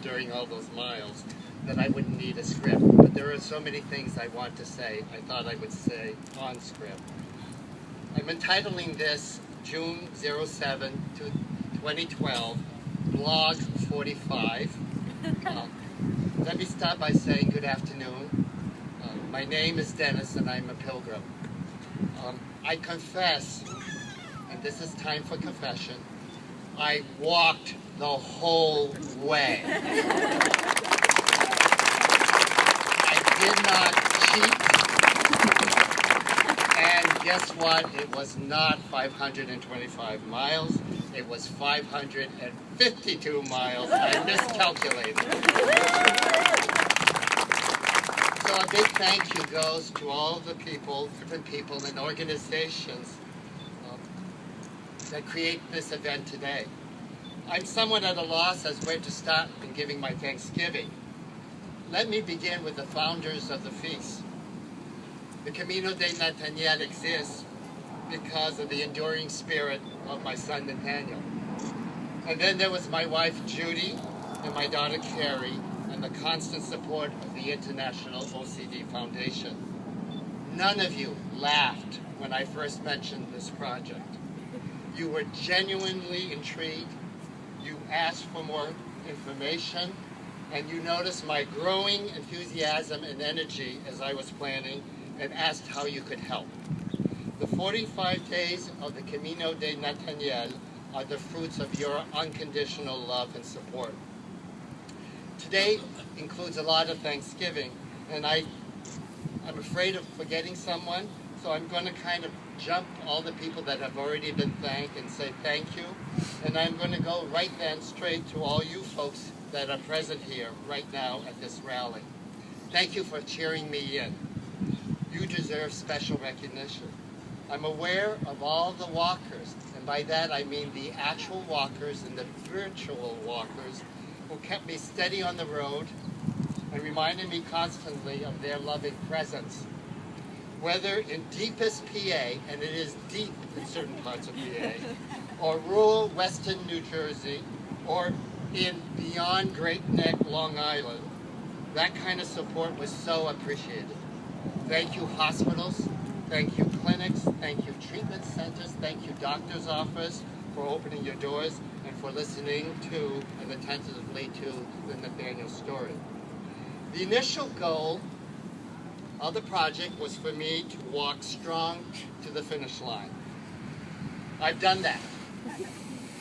during all those miles that I wouldn't need a script. But there are so many things I want to say, I thought I would say on script. I'm entitling this June 07 to 2012, Blog 45. Let me start by saying good afternoon. My name is Dennis and I'm a pilgrim. I confess, and this is time for confession, I walked the whole way. I did not cheat. And guess what? It was not 525 miles. It was 552 miles. I miscalculated. So a big thank you goes to all the people, different people and organizations that create this event today. I'm somewhat at a loss as where to start in giving my Thanksgiving. Let me begin with the founders of the feast. The Camino de Nathaniel exists because of the enduring spirit of my son Nathaniel. And then there was my wife Judy and my daughter Carrie and the constant support of the International OCD Foundation. None of you laughed when I first mentioned this project. You were genuinely intrigued, you asked for more information, and you noticed my growing enthusiasm and energy as I was planning and asked how you could help. The 45 days of the Camino de Nathaniel are the fruits of your unconditional love and support. Today includes a lot of Thanksgiving, and I'm afraid of forgetting someone, so I'm going to kind of jump all the people that have already been thanked and say thank you, and I'm going to go right then straight to all you folks that are present here right now at this rally. Thank you for cheering me in. You deserve special recognition. I'm aware of all the walkers, and by that I mean the actual walkers and the virtual walkers who kept me steady on the road and reminded me constantly of their loving presence. Whether in deepest PA, and it is deep in certain parts of PA, or rural western New Jersey, or in beyond Great Neck, Long Island, that kind of support was so appreciated. Thank you hospitals, thank you clinics, thank you treatment centers, thank you doctor's office for opening your doors and for listening to and attentively to the Nathaniel story. The initial goal of the project was for me to walk strong to the finish line. I've done that.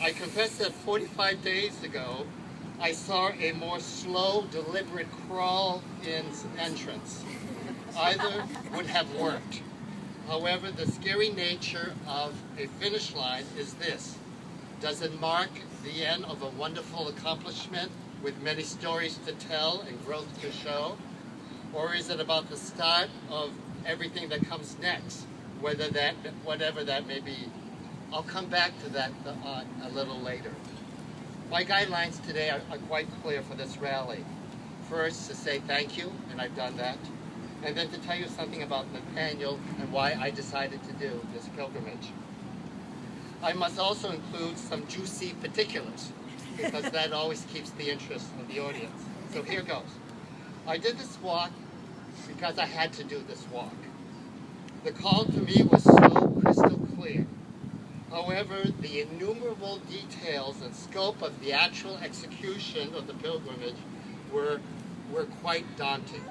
I confess that 45 days ago, I saw a more slow, deliberate crawl-in entrance. Either would have worked. However, the scary nature of a finish line is this. Does it mark the end of a wonderful accomplishment with many stories to tell and growth to show? Or is it about the start of everything that comes next, whatever that may be? I'll come back to that a little later. My guidelines today are quite clear for this rally. First, to say thank you, and I've done that. And then to tell you something about Nathaniel and why I decided to do this pilgrimage. I must also include some juicy particulars, because that always keeps the interest of the audience. So here goes. I did this walk because I had to do this walk. The call to me was so crystal clear. However, the innumerable details and scope of the actual execution of the pilgrimage were quite daunting.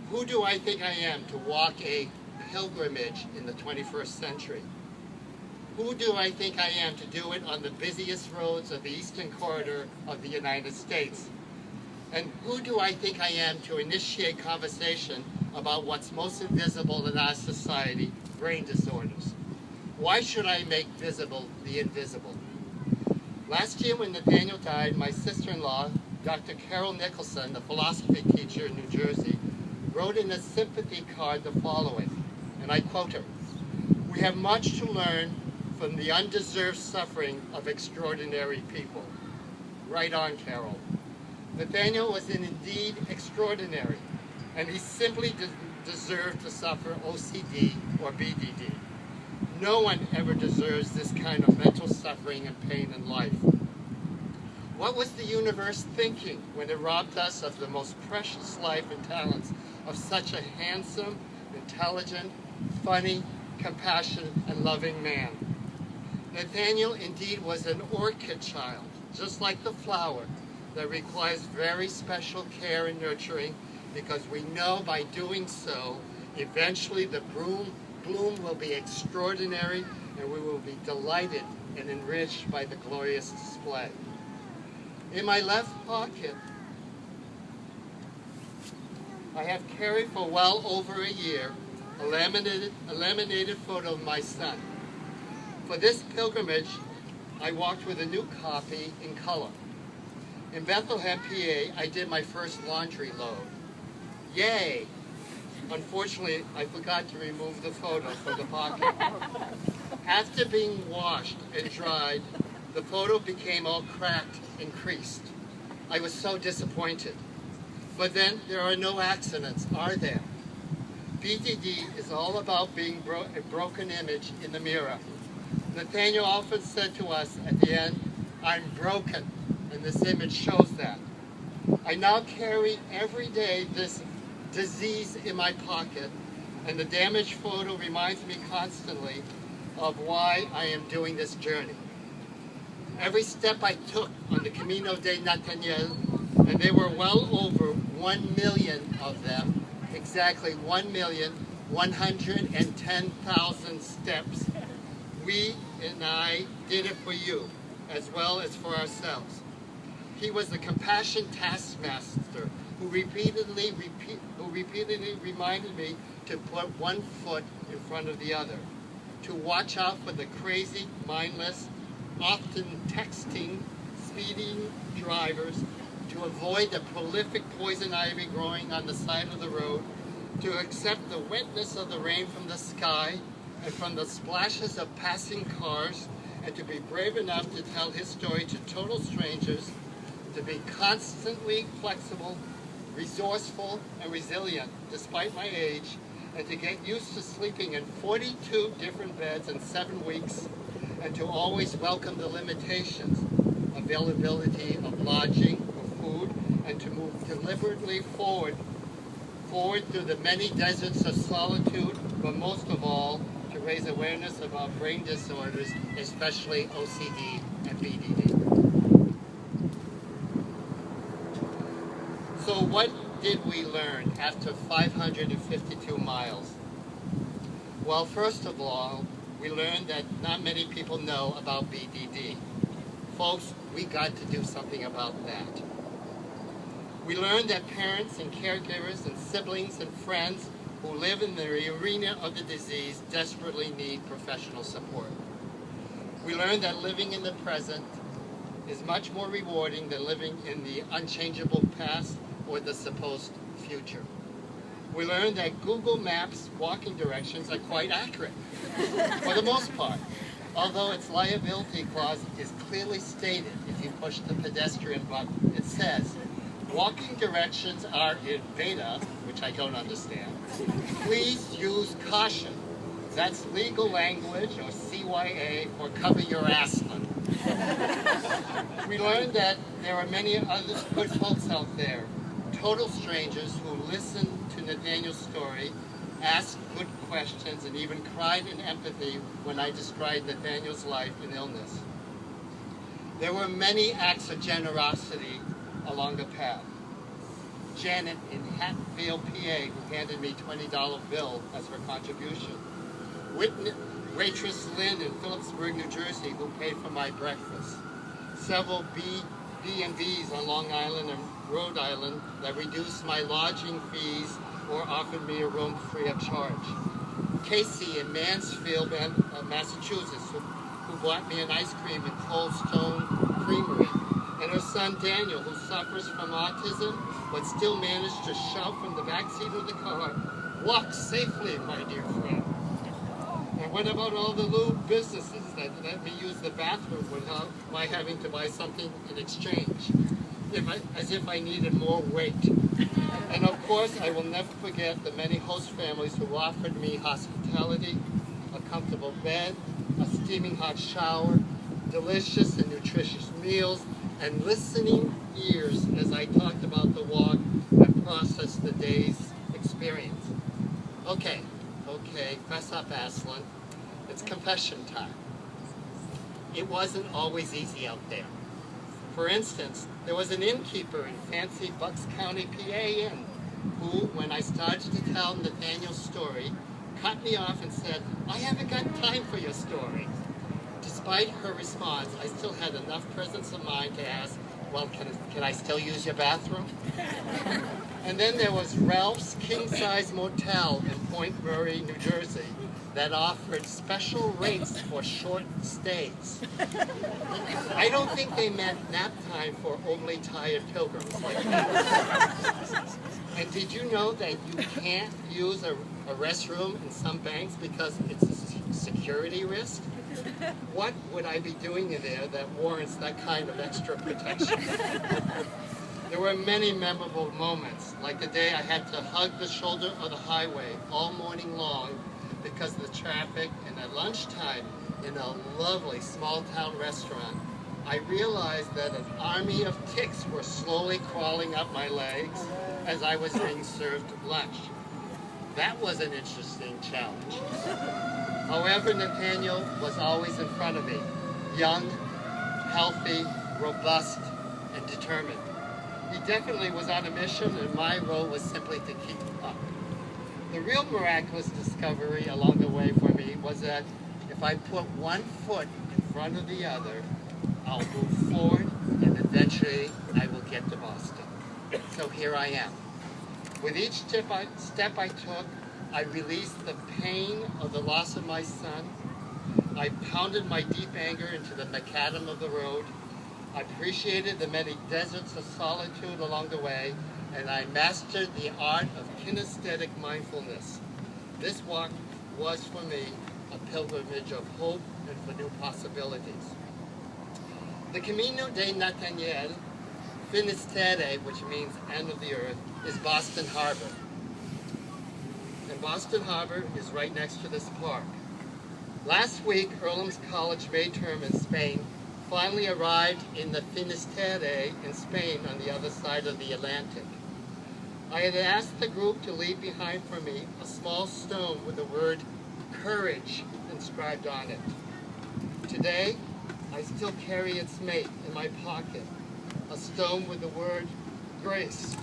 Who do I think I am to walk a pilgrimage in the 21st century? Who do I think I am to do it on the busiest roads of the eastern corridor of the United States? And who do I think I am to initiate conversation about what's most invisible in our society, brain disorders? Why should I make visible the invisible? Last year when Nathaniel died, my sister-in-law, Dr. Carol Nicholson, a philosophy teacher in New Jersey, wrote in a sympathy card the following, and I quote her, "We have much to learn from the undeserved suffering of extraordinary people." Right on, Carol. Nathaniel was indeed extraordinary, and he simply deserved to suffer OCD or BDD. No one ever deserves this kind of mental suffering and pain in life. What was the universe thinking when it robbed us of the most precious life and talents of such a handsome, intelligent, funny, compassionate, and loving man? Nathaniel indeed was an orchid child, just like the flower, that requires very special care and nurturing, because we know by doing so, eventually the bloom will be extraordinary, and we will be delighted and enriched by the glorious display. In my left pocket, I have carried for well over a year a laminated photo of my son. For this pilgrimage, I walked with a new copy in color. In Bethlehem, PA, I did my first laundry load. Yay! Unfortunately, I forgot to remove the photo from the pocket. After being washed and dried, the photo became all cracked and creased. I was so disappointed. But then, there are no accidents, are there? BDD is all about being a broken image in the mirror. Nathaniel often said to us at the end, "I'm broken," and this image shows that. I now carry every day this disease in my pocket, and the damaged photo reminds me constantly of why I am doing this journey. Every step I took on the Camino de Nathaniel, and there were well over 1 million of them, exactly 1,110,000 steps. We and I did it for you, as well as for ourselves. He was the compassion taskmaster who repeatedly reminded me to put one foot in front of the other, to watch out for the crazy, mindless, often texting, speeding drivers, to avoid the prolific poison ivy growing on the side of the road, to accept the wetness of the rain from the sky and from the splashes of passing cars, and to be brave enough to tell his story to total strangers, to be constantly flexible, resourceful, and resilient despite my age, and to get used to sleeping in 42 different beds in 7 weeks, and to always welcome the limitations, availability of lodging or food, and to move deliberately forward through the many deserts of solitude, but most of all, to raise awareness about brain disorders, especially OCD and BDD. So what did we learn after 552 miles? Well, first of all, we learned that not many people know about BDD. Folks, we got to do something about that. We learned that parents and caregivers and siblings and friends who live in the arena of the disease desperately need professional support. We learned that living in the present is much more rewarding than living in the unchangeable past or the supposed future. We learned that Google Maps walking directions are quite accurate, for the most part, although its liability clause is clearly stated if you push the pedestrian button. It says, walking directions are in beta, which I don't understand. Please use caution. That's legal language, or CYA, or cover your ass-on. We learned that there are many other good folks out there, total strangers who listen to Nathaniel's story, asked good questions, and even cried in empathy when I described Nathaniel's life and illness. There were many acts of generosity along the path. Janet in Hatfield, PA, who handed me a $20 bill as her contribution. Waitress Lynn in Phillipsburg, New Jersey, who paid for my breakfast. Several B&Bs on Long Island and Rhode Island that reduced my lodging fees or offered me a room free of charge. Casey in Mansfield, Massachusetts, who bought me an ice cream in Cold Stone Creamery. And her son Daniel, who suffers from autism, but still managed to shout from the backseat of the car, "Walk safely, my dear friend." And what about all the little businesses that let me use the bathroom without my having to buy something in exchange, as if I needed more weight? And of course, I will never forget the many host families who offered me hospitality, a comfortable bed, a steaming hot shower, delicious and nutritious meals, and listening ears as I talked about the walk and processed the day's experience. Okay, fess up, Asselin. It's confession time. It wasn't always easy out there. For instance, there was an innkeeper in fancy Bucks County, PA Inn, who, when I started to tell Nathaniel's story, cut me off and said, "I haven't got time for your story." Despite her response, I still had enough presence of mind to ask, "Well, can I still use your bathroom?" And then there was Ralph's king-size motel in Point Murray, New Jersey, that offered special rates for short stays. I don't think they meant nap time for overly tired pilgrims like me. And did you know that you can't use a restroom in some banks because it's a security risk? What would I be doing in there that warrants that kind of extra protection? There were many memorable moments, like the day I had to hug the shoulder of the highway all morning long because of the traffic, and at lunchtime in a lovely small-town restaurant, I realized that an army of ticks were slowly crawling up my legs as I was being served lunch. That was an interesting challenge. However, Nathaniel was always in front of me, young, healthy, robust, and determined. He definitely was on a mission, and my role was simply to keep up. The real miraculous discovery along the way for me was that if I put one foot in front of the other, I'll move forward, and eventually I will get to Boston. So here I am. With each step I took, I released the pain of the loss of my son. I pounded my deep anger into the macadam of the road. I appreciated the many deserts of solitude along the way, and I mastered the art of kinesthetic mindfulness. This walk was for me a pilgrimage of hope and for new possibilities. The Camino de Nathaniel, Finisterre, which means end of the earth, is Boston Harbor. And Boston Harbor is right next to this park. Last week, Earlham's College May term in Spain finally arrived in the Finisterre in Spain on the other side of the Atlantic. I had asked the group to leave behind for me a small stone with the word courage inscribed on it. Today, I still carry its mate in my pocket, a stone with the word grace.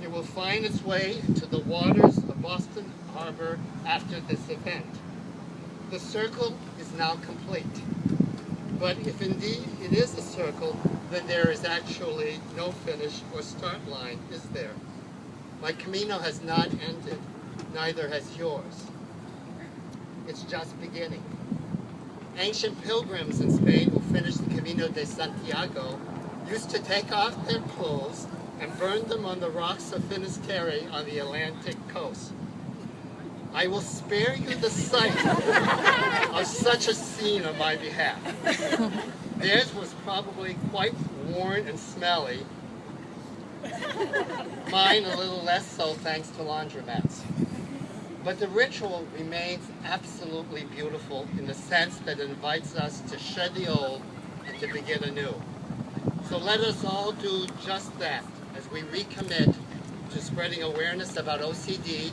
It will find its way into the waters of Boston Harbor after this event. The circle is now complete. But if indeed it is a circle, then there is actually no finish or start line, is there? My Camino has not ended, neither has yours. It's just beginning. Ancient pilgrims in Spain who finished the Camino de Santiago used to take off their clothes and burn them on the rocks of Finisterre on the Atlantic coast. I will spare you the sight of such a scene on my behalf. Theirs was probably quite worn and smelly. Mine a little less so thanks to laundromats. But the ritual remains absolutely beautiful in the sense that it invites us to shed the old and to begin anew. So let us all do just that as we recommit to spreading awareness about OCD,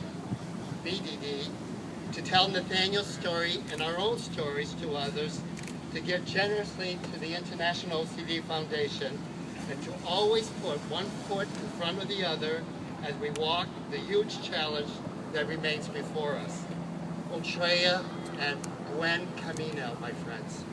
BDD, to tell Nathaniel's story and our own stories to others, to give generously to the International OCD Foundation, and to always put one foot in front of the other as we walk the huge challenge that remains before us. Ultrea and buen camino, my friends.